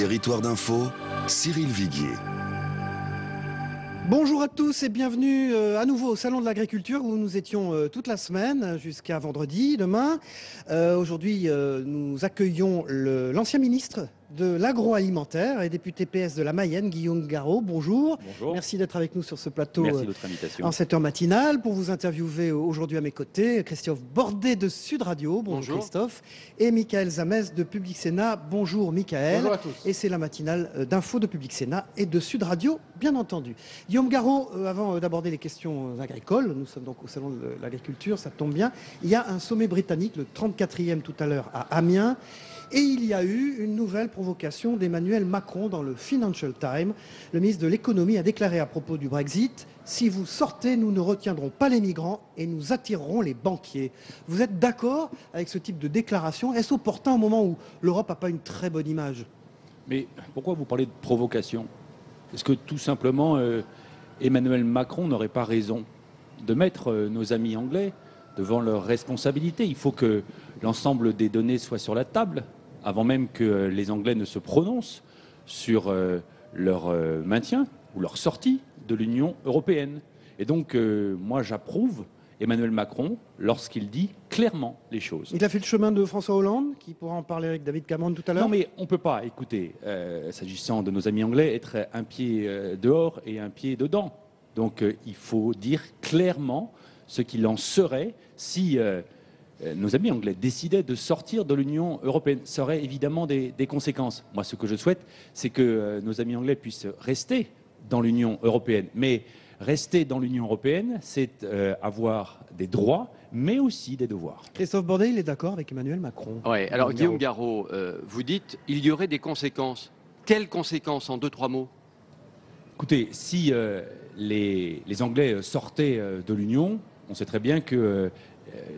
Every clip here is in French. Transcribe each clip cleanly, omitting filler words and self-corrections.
Territoire d'info, Cyril Viguier. Bonjour à tous et bienvenue à nouveau au Salon de l'Agriculture où nous étions toute la semaine jusqu'à vendredi, demain. Aujourd'hui, nous accueillons l'ancien ministre de l'agroalimentaire et député PS de la Mayenne, Guillaume Garot. Bonjour. Bonjour. Merci d'être avec nous sur ce plateau. Merci de votre invitation. En cette heure matinale pour vous interviewer aujourd'hui à mes côtés, Christophe Bordet de Sud Radio. Bonjour Christophe. Et Michael Zamès de Public Sénat. Bonjour Michael. Bonjour à tous. Et c'est la matinale d'info de Public Sénat et de Sud Radio, bien entendu. Guillaume Garot, avant d'aborder les questions agricoles, nous sommes donc au Salon de l'Agriculture, ça tombe bien. Il y a un sommet britannique, le 34e tout à l'heure à Amiens. Et il y a eu une nouvelle provocation d'Emmanuel Macron dans le Financial Times. Le ministre de l'économie a déclaré à propos du Brexit « Si vous sortez, nous ne retiendrons pas les migrants et nous attirerons les banquiers ». Vous êtes d'accord avec ce type de déclaration? Est-ce opportun au moment où l'Europe n'a pas une très bonne image? Mais pourquoi vous parlez de provocation? Est-ce que tout simplement Emmanuel Macron n'aurait pas raison de mettre nos amis anglais devant leurs responsabilités? Il faut que l'ensemble des données soient sur la table avant même que les Anglais ne se prononcent sur leur maintien ou leur sortie de l'Union européenne. Et donc, moi, j'approuve Emmanuel Macron lorsqu'il dit clairement les choses. Il a fait le chemin de François Hollande, qui pourra en parler avec David Cameron tout à l'heure. Non, mais on ne peut pas, écoutez, s'agissant de nos amis anglais, être un pied dehors et un pied dedans. Donc, il faut dire clairement ce qu'il en serait si nos amis anglais décidaient de sortir de l'Union européenne. Ça aurait évidemment des conséquences. Moi, ce que je souhaite, c'est que nos amis anglais puissent rester dans l'Union européenne. Mais rester dans l'Union européenne, c'est avoir des droits, mais aussi des devoirs. Christophe Bordet, il est d'accord avec Emmanuel Macron. Oui, alors Guillaume Garot, vous dites il y aurait des conséquences. Quelles conséquences en 2-3 mots? Écoutez, si les Anglais sortaient de l'Union, on sait très bien que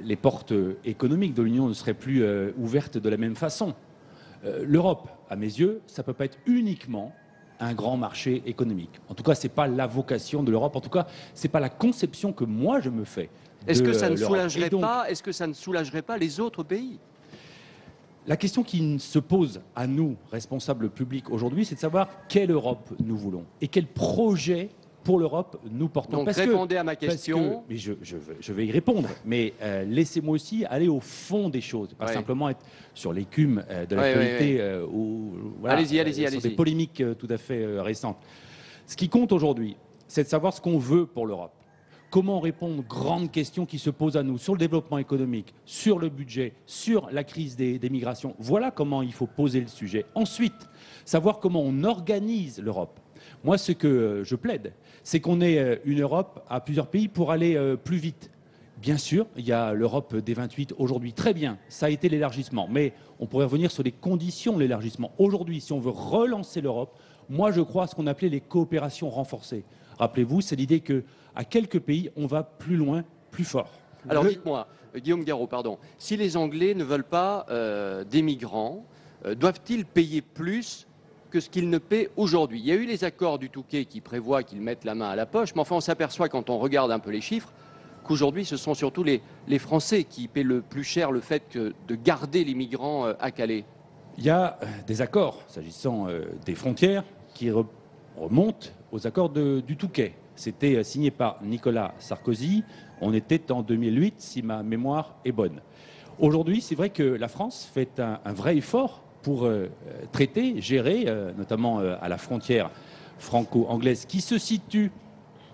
les portes économiques de l'Union ne seraient plus ouvertes de la même façon. L'Europe, à mes yeux, ça ne peut pas être uniquement un grand marché économique. En tout cas, ce n'est pas la vocation de l'Europe. En tout cas, ce n'est pas la conception que moi je me fais. Est-ce que ça ne soulagerait pas, est-ce que ça ne soulagerait pas les autres pays? La question qui se pose à nous, responsables publics aujourd'hui, c'est de savoir quelle Europe nous voulons et quel projet pour l'Europe nous portons. Donc répondez à ma question. Mais je vais y répondre, mais laissez-moi aussi aller au fond des choses, pas simplement être sur l'écume de l'actualité ou voilà, sur des polémiques tout à fait récentes. Ce qui compte aujourd'hui, c'est de savoir ce qu'on veut pour l'Europe. Comment répondre aux grandes questions qui se posent à nous sur le développement économique, sur le budget, sur la crise des migrations. Voilà comment il faut poser le sujet. Ensuite, savoir comment on organise l'Europe. Moi, ce que je plaide, c'est qu'on ait une Europe à plusieurs pays pour aller plus vite. Bien sûr, il y a l'Europe des 28 aujourd'hui, très bien, ça a été l'élargissement. Mais on pourrait revenir sur les conditions de l'élargissement. Aujourd'hui, si on veut relancer l'Europe, moi je crois à ce qu'on appelait les coopérations renforcées. Rappelez-vous, c'est l'idée qu'à quelques pays, on va plus loin, plus fort. Alors dites-moi, Guillaume Garot, pardon, si les Anglais ne veulent pas des migrants, doivent-ils payer plus que ce qu'ils ne paient aujourd'hui? Il y a eu les accords du Touquet qui prévoient qu'ils mettent la main à la poche, mais enfin on s'aperçoit quand on regarde un peu les chiffres qu'aujourd'hui ce sont surtout les Français qui paient le plus cher le fait de garder les migrants à Calais. Il y a des accords s'agissant des frontières qui remontent aux accords du Touquet. C'était signé par Nicolas Sarkozy, on était en 2008 si ma mémoire est bonne. Aujourd'hui, c'est vrai que la France fait un vrai effort pour traiter, gérer, notamment à la frontière franco-anglaise qui se situe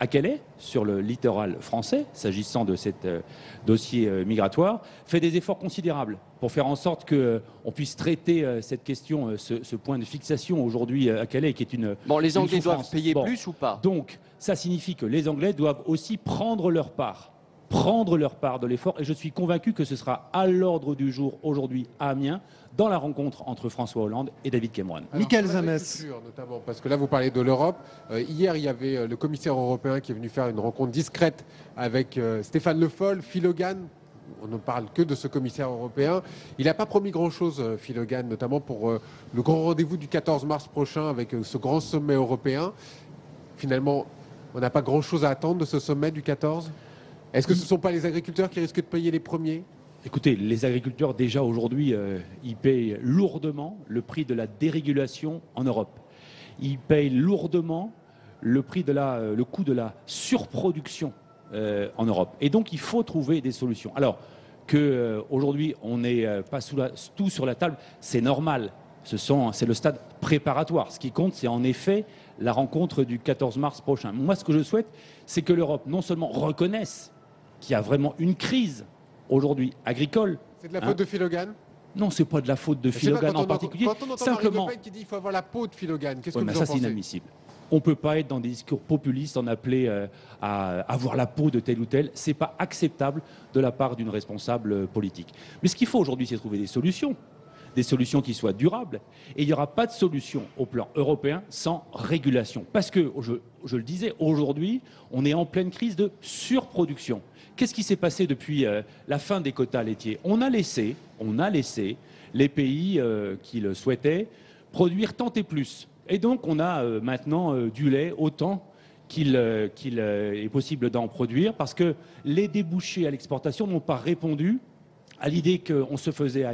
à Calais, sur le littoral français, s'agissant de cet dossier migratoire, fait des efforts considérables pour faire en sorte qu'on puisse traiter cette question, ce point de fixation aujourd'hui à Calais, qui est une Bon, les Anglais doivent payer bon, plus ou pas? Donc, ça signifie que les Anglais doivent aussi prendre leur part de l'effort, et je suis convaincu que ce sera à l'ordre du jour aujourd'hui à Amiens, dans la rencontre entre François Hollande et David Cameron. Michael Zamès. Notamment, parce que là vous parlez de l'Europe. Hier, il y avait le commissaire européen qui est venu faire une rencontre discrète avec Stéphane Le Foll, Phil Hogan. On ne parle que de ce commissaire européen. Il n'a pas promis grand-chose, Phil Hogan, notamment pour le grand rendez-vous du 14 mars prochain avec ce grand sommet européen. Finalement, on n'a pas grand-chose à attendre de ce sommet du 14 ? Est-ce que ce ne sont pas les agriculteurs qui risquent de payer les premiers ? Écoutez, les agriculteurs, déjà aujourd'hui, ils payent lourdement le prix de la dérégulation en Europe. Ils payent lourdement le coût de la surproduction en Europe. Et donc, il faut trouver des solutions. Alors qu'aujourd'hui, on n'est pas tout sur la table, c'est normal. C'est le stade préparatoire. Ce qui compte, c'est en effet la rencontre du 14 mars prochain. Moi, ce que je souhaite, c'est que l'Europe non seulement reconnaisse qu'il y a vraiment une crise aujourd'hui agricole. C'est de la faute de Phil Hogan ? Non, c'est pas de la faute de Phil Hogan en particulier. Quand on entend simplement Marine Le Pen qui dit qu'il faut avoir la peau de Phil Hogan, qu'est-ce que vous en pensez ? Ça, c'est inadmissible. On ne peut pas être dans des discours populistes, en appeler à avoir la peau de tel ou tel. Ce n'est pas acceptable de la part d'une responsable politique. Mais ce qu'il faut aujourd'hui, c'est trouver des solutions qui soient durables. Et il n'y aura pas de solution au plan européen sans régulation. Parce que, je le disais, aujourd'hui, on est en pleine crise de surproduction. Qu'est-ce qui s'est passé depuis la fin des quotas laitiers ? On a laissé les pays qui le souhaitaient produire tant et plus. Et donc, on a maintenant du lait autant qu'il est possible d'en produire parce que les débouchés à l'exportation n'ont pas répondu à l'idée qu'on se faisait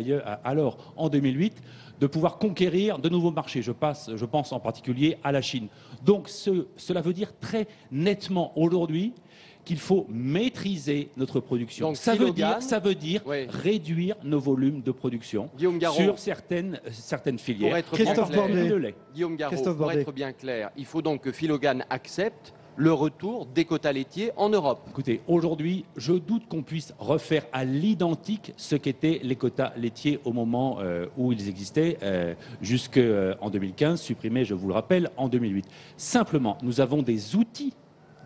alors, en 2008, de pouvoir conquérir de nouveaux marchés. Je pense en particulier à la Chine. Donc, cela veut dire très nettement aujourd'hui qu'il faut maîtriser notre production. Donc, ça veut dire réduire nos volumes de production sur certaines filières. Guillaume Garot, pour être bien clair, il faut donc que Phil Hogan accepte le retour des quotas laitiers en Europe. Écoutez, aujourd'hui, je doute qu'on puisse refaire à l'identique ce qu'étaient les quotas laitiers au moment où ils existaient, jusqu'en 2015, supprimés, je vous le rappelle, en 2008. Simplement, nous avons des outils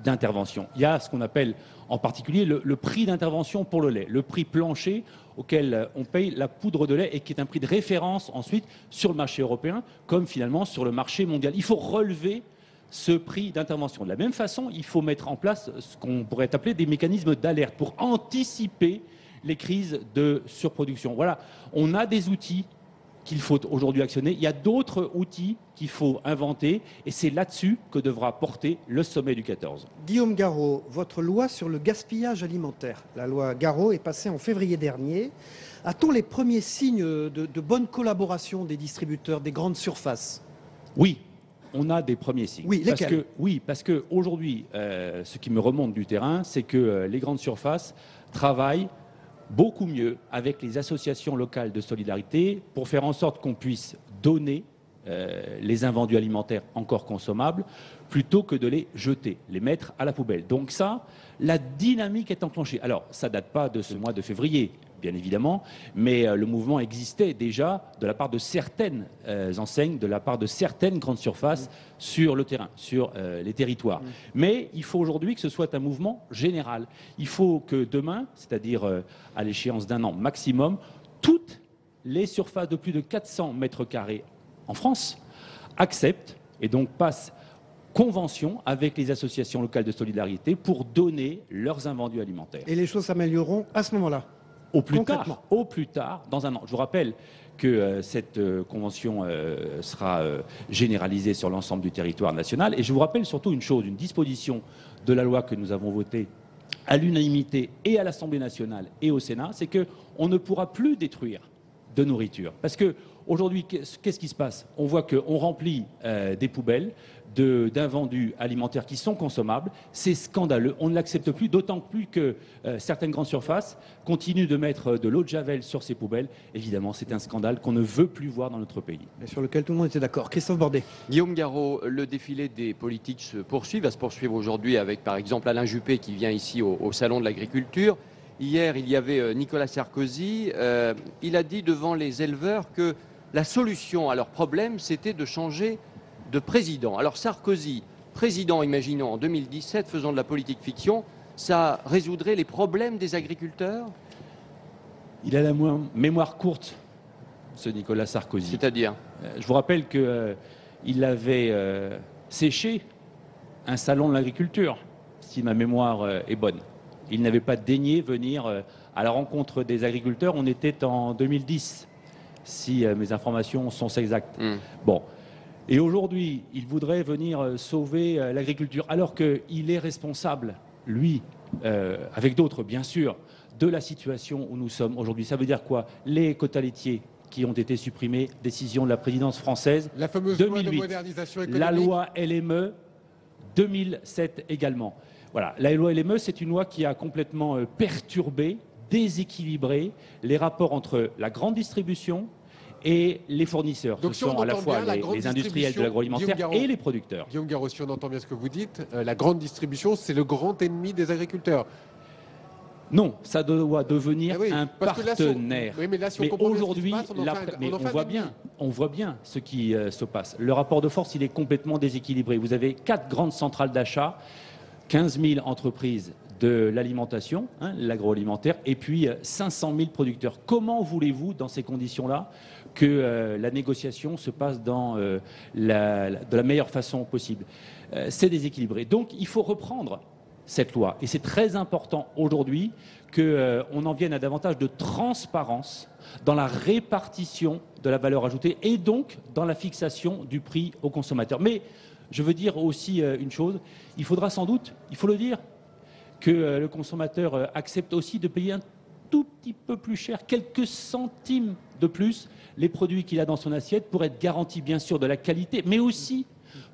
d'intervention. Il y a ce qu'on appelle en particulier le prix d'intervention pour le lait, le prix plancher auquel on paye la poudre de lait et qui est un prix de référence ensuite sur le marché européen comme finalement sur le marché mondial. Il faut relever ce prix d'intervention. De la même façon, il faut mettre en place ce qu'on pourrait appeler des mécanismes d'alerte pour anticiper les crises de surproduction. Voilà, on a des outils qu'il faut aujourd'hui actionner. Il y a d'autres outils qu'il faut inventer et c'est là-dessus que devra porter le sommet du 14. Guillaume Garot, votre loi sur le gaspillage alimentaire, la loi Garot est passée en février dernier. A-t-on les premiers signes de bonne collaboration des distributeurs, des grandes surfaces ? Oui. On a des premiers signes. Oui, lesquels ? Parce qu'aujourd'hui, ce qui me remonte du terrain, c'est que les grandes surfaces travaillent beaucoup mieux avec les associations locales de solidarité pour faire en sorte qu'on puisse donner les invendus alimentaires encore consommables plutôt que de les jeter, les mettre à la poubelle. Donc ça, la dynamique est enclenchée. Alors, ça ne date pas de ce mois de février, bien évidemment, mais le mouvement existait déjà de la part de certaines enseignes, de la part de certaines grandes surfaces sur le terrain, sur les territoires. Mais il faut aujourd'hui que ce soit un mouvement général. Il faut que demain, c'est-à-dire à l'échéance d'un an maximum, toutes les surfaces de plus de 400 mètres carrés en France acceptent et donc passent convention avec les associations locales de solidarité pour donner leurs invendus alimentaires. Et les choses s'amélioreront à ce moment-là ? Au plus tard, dans un an. Je vous rappelle que cette convention sera généralisée sur l'ensemble du territoire national. Et je vous rappelle surtout une chose, une disposition de la loi que nous avons votée à l'unanimité et à l'Assemblée nationale et au Sénat, c'est qu'on ne pourra plus détruire de nourriture. Parce qu'aujourd'hui, qu'est-ce qui se passe ? On voit qu'on remplit des poubelles d'invendus alimentaires qui sont consommables. C'est scandaleux. On ne l'accepte plus, d'autant plus que certaines grandes surfaces continuent de mettre de l'eau de Javel sur ces poubelles. Évidemment, c'est un scandale qu'on ne veut plus voir dans notre pays. Et sur lequel tout le monde était d'accord. Christophe Bordet. Guillaume Garot, le défilé des politiques va se poursuivre aujourd'hui avec, par exemple, Alain Juppé qui vient ici au Salon de l'Agriculture. Hier, il y avait Nicolas Sarkozy. Il a dit devant les éleveurs que la solution à leurs problèmes, c'était de changer de président. Alors Sarkozy, président, imaginons, en 2017, faisant de la politique fiction, ça résoudrait les problèmes des agriculteurs ? Il a la mémoire courte, ce Nicolas Sarkozy. C'est-à-dire ? Je vous rappelle qu'il avait séché un salon de l'agriculture, si ma mémoire est bonne. Il n'avait pas daigné venir à la rencontre des agriculteurs. On était en 2010, si mes informations sont exactes. Bon. Et aujourd'hui, il voudrait venir sauver l'agriculture, alors qu'il est responsable, lui, avec d'autres bien sûr, de la situation où nous sommes aujourd'hui. Ça veut dire quoi? Les quotas laitiers qui ont été supprimés, décision de la présidence française, la fameuse 2008, loi de modernisation économique. La loi LME, 2007 également. Voilà, la loi LME, c'est une loi qui a complètement perturbé, déséquilibré les rapports entre la grande distribution et les fournisseurs. Donc, ce sont à la fois les industriels de l'agroalimentaire et les producteurs. Guillaume Garot, si on entend bien ce que vous dites, la grande distribution, c'est le grand ennemi des agriculteurs. Non, ça doit devenir un partenaire. Mais aujourd'hui, on voit bien ce qui se passe. Le rapport de force, il est complètement déséquilibré. Vous avez 4 grandes centrales d'achat, 15 000 entreprises de l'alimentation, l'agroalimentaire, et puis 500 000 producteurs. Comment voulez-vous, dans ces conditions-là, que la négociation se passe de la meilleure façon possible? C'est déséquilibré. Donc, il faut reprendre cette loi. Et c'est très important aujourd'hui qu'on en vienne à davantage de transparence dans la répartition de la valeur ajoutée et donc dans la fixation du prix aux consommateurs. Mais je veux dire aussi une chose, il faudra sans doute, il faut le dire, que le consommateur accepte aussi de payer un tout petit peu plus cher, quelques centimes de plus, les produits qu'il a dans son assiette pour être garanti bien sûr de la qualité, mais aussi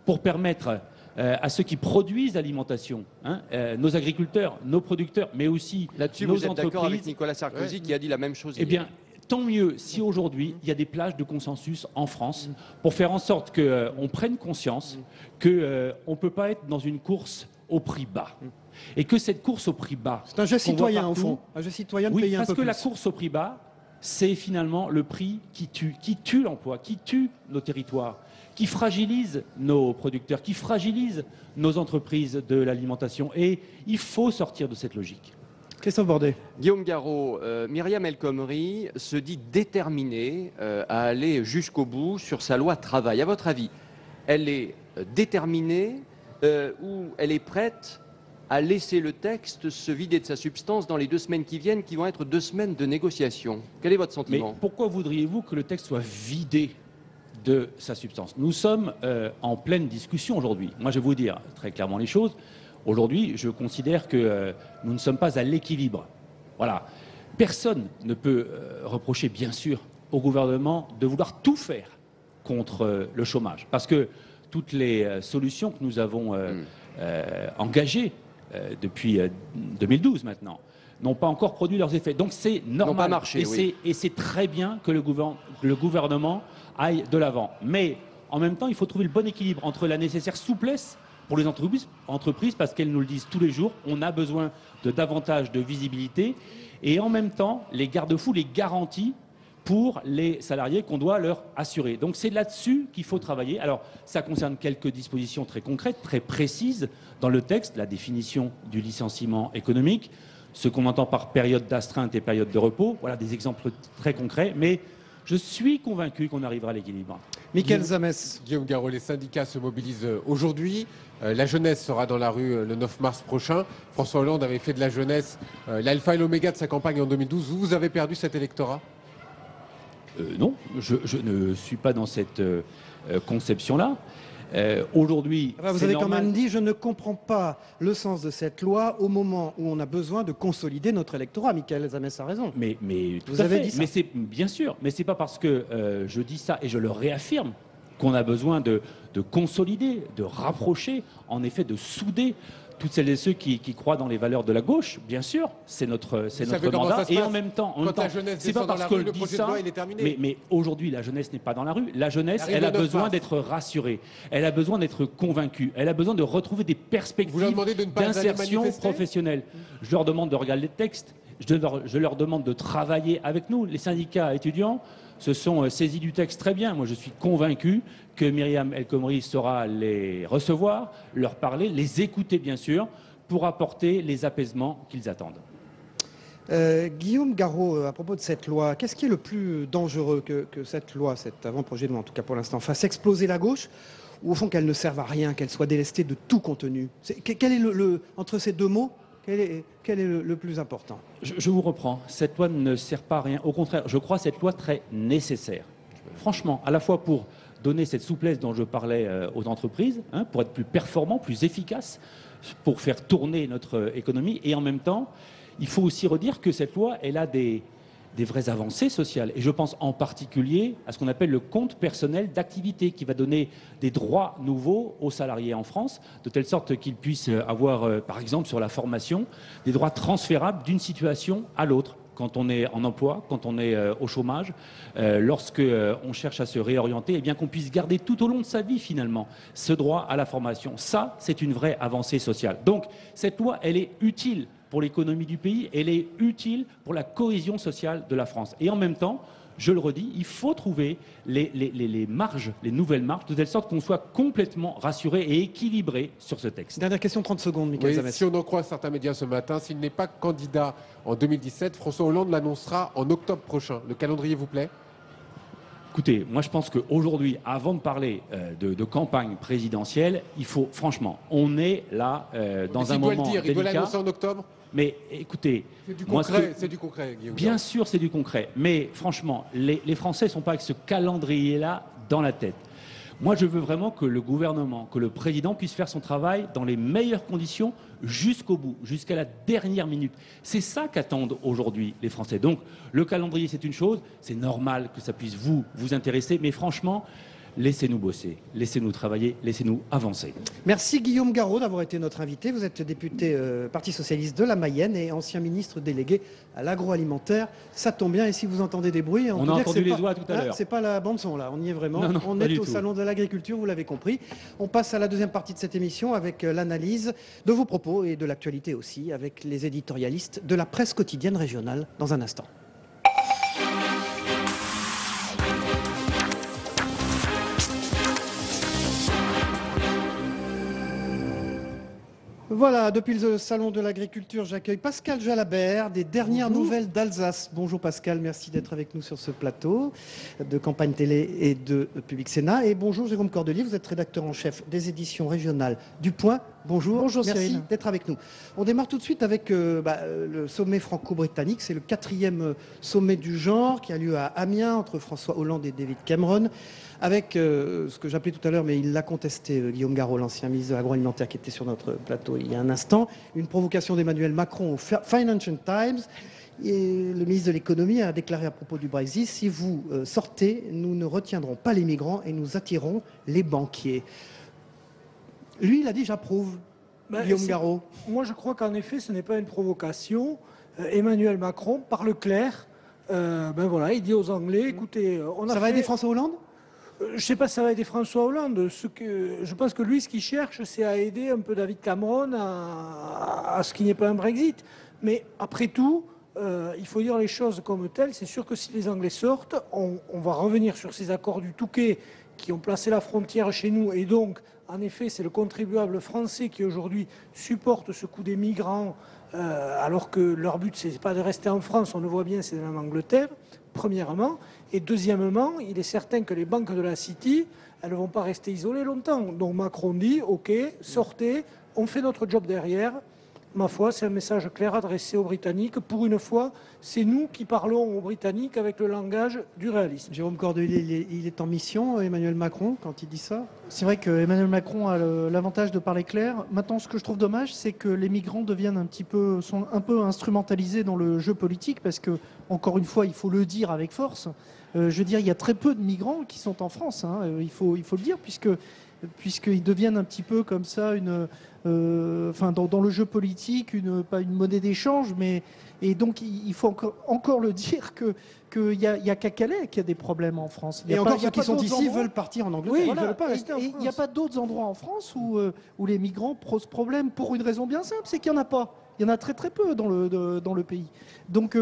pour permettre à ceux qui produisent l'alimentation, nos agriculteurs, nos producteurs, mais aussi là-dessus, nos vous êtes entreprises. d'accord avec Nicolas Sarkozy qui a dit la même chose. Eh bien, tant mieux si aujourd'hui il y a des plages de consensus en France pour faire en sorte qu'on prenne conscience qu'on ne peut pas être dans une course au prix bas. Et que cette course au prix bas... C'est un geste citoyen au fond, un geste citoyen de payer un peu plus. Oui, parce que la course au prix bas, c'est finalement le prix qui tue l'emploi, qui tue nos territoires, qui fragilise nos producteurs, qui fragilise nos entreprises de l'alimentation. Et il faut sortir de cette logique. Christophe Bordet. Guillaume Garot, Myriam El Khomri se dit déterminée à aller jusqu'au bout sur sa loi travail. À votre avis, elle est déterminée ou elle est prête à laisser le texte se vider de sa substance dans les 2 semaines qui viennent, qui vont être 2 semaines de négociation? Quel est votre sentiment? Mais pourquoi voudriez-vous que le texte soit vidé de sa substance? Nous sommes en pleine discussion aujourd'hui. Moi, je vais vous dire très clairement les choses. Aujourd'hui, je considère que nous ne sommes pas à l'équilibre. Voilà. Personne ne peut reprocher, bien sûr, au gouvernement de vouloir tout faire contre le chômage. Parce que toutes les solutions que nous avons engagées depuis 2012 maintenant n'ont pas encore produit leurs effets. Donc c'est normal. Pas marché, et c'est très bien que le gouvernement aille de l'avant. Mais en même temps, il faut trouver le bon équilibre entre la nécessaire souplesse pour les entreprises parce qu'elles nous le disent tous les jours, on a besoin de davantage de visibilité, et en même temps, les garde-fous, les garanties pour les salariés qu'on doit leur assurer. Donc c'est là-dessus qu'il faut travailler. Alors ça concerne quelques dispositions très concrètes, très précises dans le texte, la définition du licenciement économique, ce qu'on entend par période d'astreinte et période de repos, voilà des exemples très concrets, mais je suis convaincu qu'on arrivera à l'équilibre. Michael Zames. Guillaume Garot, les syndicats se mobilisent aujourd'hui. La jeunesse sera dans la rue le 9 mars prochain. François Hollande avait fait de la jeunesse l'alpha et l'oméga de sa campagne en 2012. Vous avez perdu cet électorat? Non, je ne suis pas dans cette conception-là. Aujourd'hui, vous avez quand même dit, je ne comprends pas le sens de cette loi au moment où on a besoin de consolider notre électorat. Michael Zames a raison. Mais vous avez dit ça. Mais c'est bien sûr, mais c'est pas parce que je dis ça et je le réaffirme qu'on a besoin de consolider, de rapprocher, en effet, de souder toutes celles et ceux qui croient dans les valeurs de la gauche. Bien sûr, c'est notre mandat. Et en même temps, c'est pas parce que je dis ça. Mais aujourd'hui, la jeunesse n'est pas dans la rue. La jeunesse, elle a besoin d'être rassurée. Elle a besoin d'être convaincue. Elle a besoin de retrouver des perspectives d'insertion professionnelle. Je leur demande de regarder les textes. Je leur demande de travailler avec nous. Les syndicats étudiants se sont saisis du texte très bien. Moi, je suis convaincu que Myriam El Khomri saura les recevoir, leur parler, les écouter bien sûr, pour apporter les apaisements qu'ils attendent. Guillaume Garot, à propos de cette loi, qu'est-ce qui est le plus dangereux que cette loi, cet avant-projet de loi en tout cas pour l'instant, fasse exploser la gauche, ou au fond qu'elle ne serve à rien, qu'elle soit délestée de tout contenu? Quel est entre ces deux mots, quel est le plus important? Je vous reprends, cette loi ne sert pas à rien. Au contraire, je crois cette loi très nécessaire. Franchement, à la fois pour donner cette souplesse dont je parlais aux entreprises, pour être plus performants, plus efficaces, pour faire tourner notre économie, et en même temps, il faut aussi redire que cette loi, elle a des vraies avancées sociales. Et je pense en particulier à ce qu'on appelle le compte personnel d'activité, qui va donner des droits nouveaux aux salariés en France, de telle sorte qu'ils puissent avoir, par exemple, sur la formation, des droits transférables d'une situation à l'autre. Quand on est en emploi, quand on est au chômage, lorsqu'on cherche à se réorienter, eh bien qu'on puisse garder tout au long de sa vie, finalement, ce droit à la formation. Ça, c'est une vraie avancée sociale. Donc, cette loi, elle est utile pour l'économie du pays, elle est utile pour la cohésion sociale de la France. Et en même temps, je le redis, il faut trouver les marges, les nouvelles marges, de telle sorte qu'on soit complètement rassuré et équilibré sur ce texte. Dernière question, 30 secondes, Michael Zamet. Si on en croit certains médias ce matin, s'il n'est pas candidat en 2017, François Hollande l'annoncera en octobre prochain. Le calendrier vous plaît ? Écoutez, moi je pense qu'aujourd'hui, avant de parler de campagne présidentielle, il faut, franchement, on est là dans un moment délicat. Il doit l'annoncer en octobre ? Mais écoutez, c'est du concret, c'est du concret, Guillaume. Bien sûr, c'est du concret. Mais franchement, les Français ne sont pas avec ce calendrier-là dans la tête. Moi, je veux vraiment que le gouvernement, que le président puisse faire son travail dans les meilleures conditions jusqu'au bout, jusqu'à la dernière minute. C'est ça qu'attendent aujourd'hui les Français. Donc, le calendrier, c'est une chose. C'est normal que ça puisse vous intéresser. Mais franchement, laissez-nous bosser, laissez-nous travailler, laissez-nous avancer. Merci Guillaume Garot d'avoir été notre invité. Vous êtes député Parti Socialiste de la Mayenne et ancien ministre délégué à l'agroalimentaire. Ça tombe bien, et si vous entendez des bruits... On a entendu les oies tout à l'heure. C'est pas la bande-son là, on y est vraiment. Non, on est au Salon de l'Agriculture, vous l'avez compris. On passe à la deuxième partie de cette émission avec l'analyse de vos propos et de l'actualité aussi, avec les éditorialistes de la presse quotidienne régionale dans un instant. Voilà, depuis le Salon de l'Agriculture, j'accueille Pascal Jalabert des dernières nouvelles d'Alsace. Bonjour Pascal, merci d'être avec nous sur ce plateau de Campagne Télé et de Public Sénat. Et bonjour Jérôme Cordelier, vous êtes rédacteur en chef des éditions régionales du Point. Bonjour, merci d'être avec nous. On démarre tout de suite avec le sommet franco-britannique. C'est le 4e sommet du genre qui a lieu à Amiens entre François Hollande et David Cameron. Avec ce que j'appelais tout à l'heure, mais il l'a contesté, Guillaume Garot, l'ancien ministre de l'agroalimentaire qui était sur notre plateau il y a un instant, une provocation d'Emmanuel Macron au Financial Times. Et le ministre de l'économie a déclaré à propos du Brexit: si vous sortez, nous ne retiendrons pas les migrants et nous attirons les banquiers. Lui, il a dit j'approuve. Guillaume Garot. Moi, je crois qu'en effet, ce n'est pas une provocation. Emmanuel Macron parle clair. Voilà, il dit aux Anglais, écoutez, ça va aider François Hollande ? Je ne sais pas si ça va aider François Hollande. Je pense que lui, ce qu'il cherche, c'est à aider un peu David Cameron à ce qu'il n'y ait pas un Brexit. Mais après tout, il faut dire les choses comme telles. C'est sûr que si les Anglais sortent, on va revenir sur ces accords du Touquet qui ont placé la frontière chez nous. Et donc, en effet, c'est le contribuable français qui aujourd'hui supporte ce coût des migrants, alors que leur but, ce n'est pas de rester en France, on le voit bien, c'est en Angleterre, premièrement. Et deuxièmement, il est certain que les banques de la City, elles ne vont pas rester isolées longtemps. Donc Macron dit, OK, sortez, on fait notre job derrière. Ma foi, c'est un message clair adressé aux Britanniques. Pour une fois, c'est nous qui parlons aux Britanniques avec le langage du réalisme. Jérôme Cordelier, il est en mission, Emmanuel Macron, quand il dit ça ? C'est vrai que Emmanuel Macron a l'avantage de parler clair. Maintenant, ce que je trouve dommage, c'est que les migrants sont un peu instrumentalisés dans le jeu politique, parce que, encore une fois, il faut le dire avec force. Je veux dire, il y a très peu de migrants qui sont en France, hein, il faut le dire, puisqu'ils deviennent un petit peu comme ça dans le jeu politique, pas une monnaie d'échange, et donc il faut encore le dire qu'il y a qu'à Calais qu'il y a des problèmes en France. Et encore ceux qui sont ici veulent partir en Angleterre. Oui, ils veulent pas rester en France. Il n'y a pas d'autres endroits en France où les migrants posent problème pour une raison bien simple, c'est qu'il n'y en a pas. Il y en a très très peu dans le pays. Donc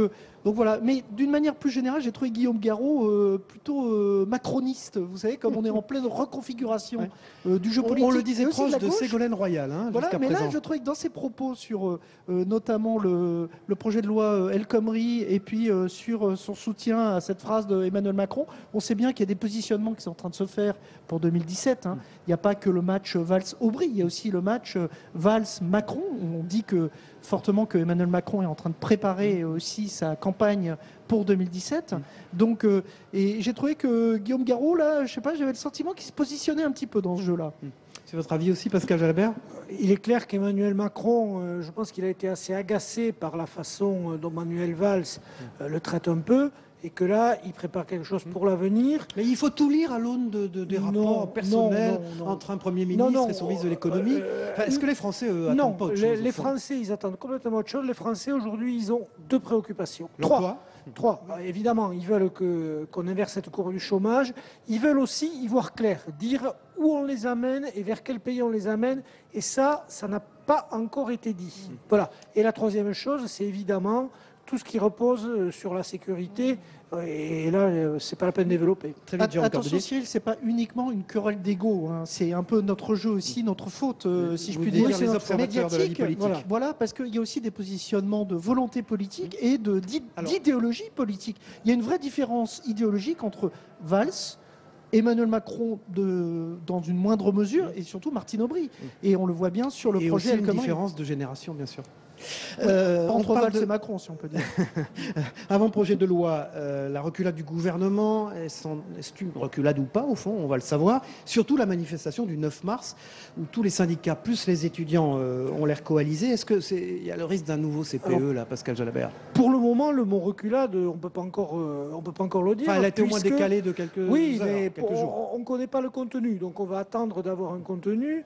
voilà. Mais d'une manière plus générale, j'ai trouvé Guillaume Garot plutôt macroniste. Vous savez, comme on est en pleine reconfiguration du jeu politique. On le disait proche de Ségolène Royal. Voilà, mais présent. là, je trouvais que dans ses propos sur notamment le projet de loi El Khomri et puis sur son soutien à cette phrase d'Emmanuel Macron, on sait bien qu'il y a des positionnements qui sont en train de se faire pour 2017. Hein. Il n'y a pas que le match Valls-Aubry, il y a aussi le match Valls-Macron. On dit fortement que Emmanuel Macron est en train de préparer aussi sa campagne pour 2017. Donc, et j'ai trouvé que Guillaume Garot, là, je sais pas, j'avais le sentiment qu'il se positionnait un petit peu dans ce jeu-là. C'est votre avis aussi, Pascal Jalabert? Il est clair qu'Emmanuel Macron, je pense qu'il a été assez agacé par la façon dont Manuel Valls le traite un peu, et que là, il prépare quelque chose pour l'avenir. Mais il faut tout lire à l'aune des rapports personnels entre un Premier ministre et son ministre de l'économie. Est-ce que les Français attendent pas autre chose? Les Français, ils attendent complètement autre chose. Les Français, aujourd'hui, ils ont deux préoccupations. Trois. Évidemment, ils veulent qu'on inverse cette courbe du chômage. Ils veulent aussi y voir clair, dire où on les amène et vers quel pays on les amène. Et ça n'a pas encore été dit. Voilà. Et la troisième chose, c'est évidemment tout ce qui repose sur la sécurité. Et là, c'est pas la peine de développer. Très vite, attention, Cyril, c'est pas uniquement une querelle d'ego. Hein. C'est un peu notre jeu aussi, notre faute, si je puis dire, les observateurs de la vie politique. Voilà, parce qu'il y a aussi des positionnements de volonté politique et d'idéologie politique. Il y a une vraie différence idéologique entre Valls, Emmanuel Macron dans une moindre mesure et surtout Martine Aubry. Et on le voit bien sur le projet. Et aussi une différence de génération, bien sûr. Entre Valls et Macron, si on peut dire. Avant projet de loi, la reculade du gouvernement, est-ce une reculade ou pas, au fond, on va le savoir. Surtout la manifestation du 9 mars, où tous les syndicats, plus les étudiants, ont l'air coalisés. Est-ce qu'il y a le risque d'un nouveau CPE, là, Pascal Jalabert? Pour le moment, le mot reculade, on ne peut pas encore le dire. Enfin, elle a été au moins décalée de quelques jours. On ne connaît pas le contenu, donc on va attendre d'avoir un contenu.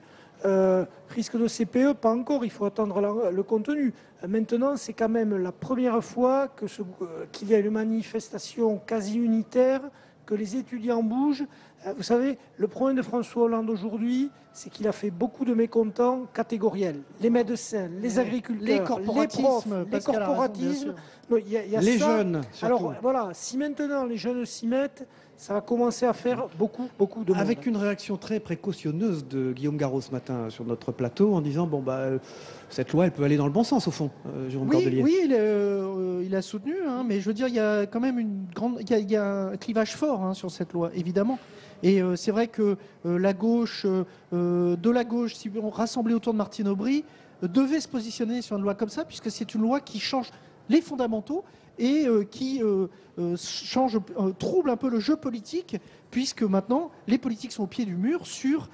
Risque de CPE, pas encore, il faut attendre le contenu. Maintenant, c'est quand même la première fois qu'il y a une manifestation quasi unitaire, que les étudiants bougent. Vous savez, le problème de François Hollande aujourd'hui, c'est qu'il a fait beaucoup de mécontents catégoriels. Les médecins, les agriculteurs, les corporatismes, les jeunes. Surtout. Alors voilà, si maintenant les jeunes s'y mettent, ça va commencer à faire beaucoup de monde. Avec une réaction très précautionneuse de Guillaume Garot ce matin sur notre plateau en disant cette loi elle peut aller dans le bon sens au fond, Jérôme Cordelier. Oui, il a soutenu, hein, mais je veux dire il y a quand même il y a un clivage fort sur cette loi évidemment. Et c'est vrai que la gauche, si on rassemblait autour de Martine Aubry, devait se positionner sur une loi comme ça puisque c'est une loi qui change les fondamentaux et qui trouble un peu le jeu politique, puisque maintenant les politiques sont au pied du mur sur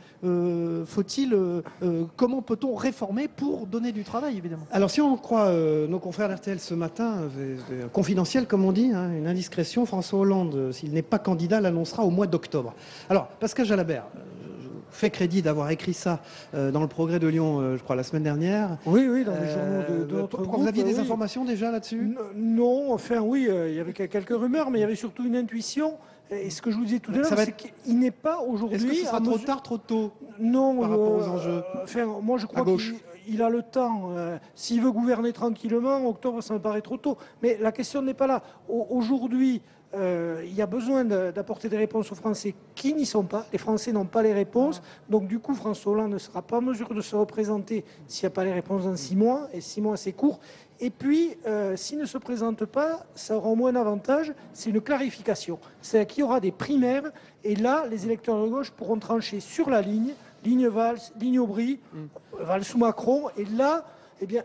comment peut-on réformer pour donner du travail, évidemment. Alors si on croit nos confrères d'RTL ce matin, confidentiel comme on dit, une indiscrétion, François Hollande, s'il n'est pas candidat, l'annoncera au mois d'octobre. Alors Pascal Jalabert, fait crédit d'avoir écrit ça dans le Progrès de Lyon, je crois, la semaine dernière. Oui, dans les journaux de notre groupe. Vous aviez des informations déjà là-dessus? Non, enfin oui, il y avait quelques rumeurs, mais il y avait surtout une intuition. Et ce que je vous disais tout à l'heure, c'est qu'il n'est pas aujourd'hui... Est-ce que ce sera trop tard, trop tôt Non, par rapport aux enjeux? Moi, je crois qu'il a le temps. S'il veut gouverner tranquillement, octobre, ça me paraît trop tôt. Mais la question n'est pas là. Aujourd'hui... il y a besoin d'apporter des réponses aux Français qui n'y sont pas. Les Français n'ont pas les réponses. Donc du coup, François Hollande ne sera pas en mesure de se représenter s'il n'y a pas les réponses dans 6 mois. Et 6 mois, c'est court. Et puis, s'il ne se présente pas, ça aura au moins un avantage, c'est une clarification. C'est-à-dire qu'il y aura des primaires. Et là, les électeurs de gauche pourront trancher sur la ligne Valls, ligne Aubry, Valls ou Macron. Et là,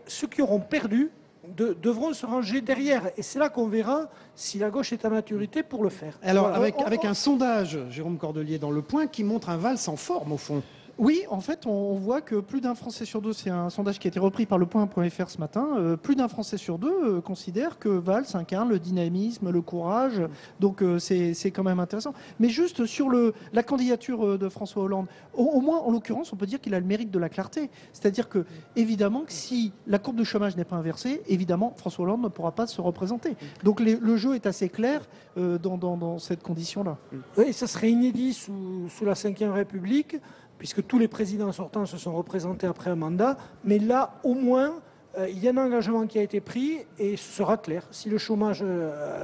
ceux qui auront perdu devront se ranger derrière. Et c'est là qu'on verra si la gauche est à maturité pour le faire. Alors, avec un sondage, Jérôme Cordelier, dans Le Point, qui montre un Valls en forme, au fond. Oui, en fait, on voit que plus d'un Français sur deux, c'est un sondage qui a été repris par lepoint.fr ce matin, plus d'un Français sur deux considère que Valls incarne le dynamisme, le courage. Donc c'est quand même intéressant. Mais juste sur la candidature de François Hollande, au moins en l'occurrence, on peut dire qu'il a le mérite de la clarté. C'est-à-dire que, évidemment, que si la courbe de chômage n'est pas inversée, évidemment, François Hollande ne pourra pas se représenter. Donc le jeu est assez clair dans cette condition-là. Oui, ça serait inédit sous la Ve République, puisque tous les présidents sortants se sont représentés après un mandat. Mais là, au moins, il y a un engagement qui a été pris et ce sera clair. Si le chômage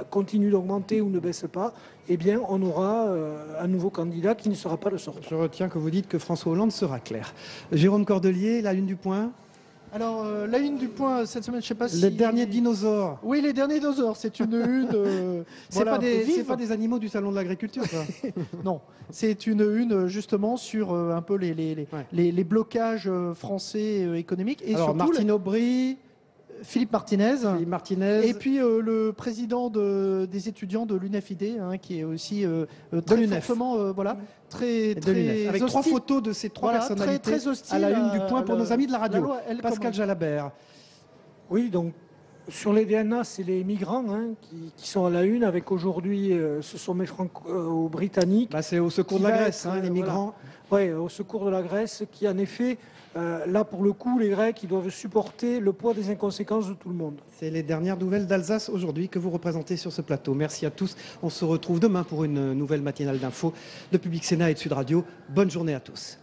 continue d'augmenter ou ne baisse pas, on aura un nouveau candidat qui ne sera pas le sortant. Je retiens que vous dites que François Hollande sera clair. Jérôme Cordelier, la une du Point. Alors, la une du Point, cette semaine, je ne sais pas si... Les derniers dinosaures. Oui, les derniers dinosaures, c'est une une... c'est pas des animaux du Salon de l'Agriculture, ça. Non, c'est une justement sur un peu les blocages français économiques. Et alors, surtout, Martine Aubry, Philippe Martinez. Martinez. Et puis le président des étudiants de l'UNEF-ID, hein, qui est aussi très fortement, voilà, très avec hostile. 3 photos de ces 3 personnalités très hostile à la une du Point pour nos amis de la radio. Pascal Jalabert. Oui, donc sur les DNA, c'est les migrants hein, qui sont à la une, avec aujourd'hui ce sommet franco-britannique. Bah, c'est au secours de la Grèce, les migrants. Voilà. Oui, au secours de la Grèce, qui en effet, là pour le coup, les Grecs, ils doivent supporter le poids des inconséquences de tout le monde. C'est les dernières nouvelles d'Alsace aujourd'hui que vous représentez sur ce plateau. Merci à tous. On se retrouve demain pour une nouvelle matinale d'infos de Public Sénat et de Sud Radio. Bonne journée à tous.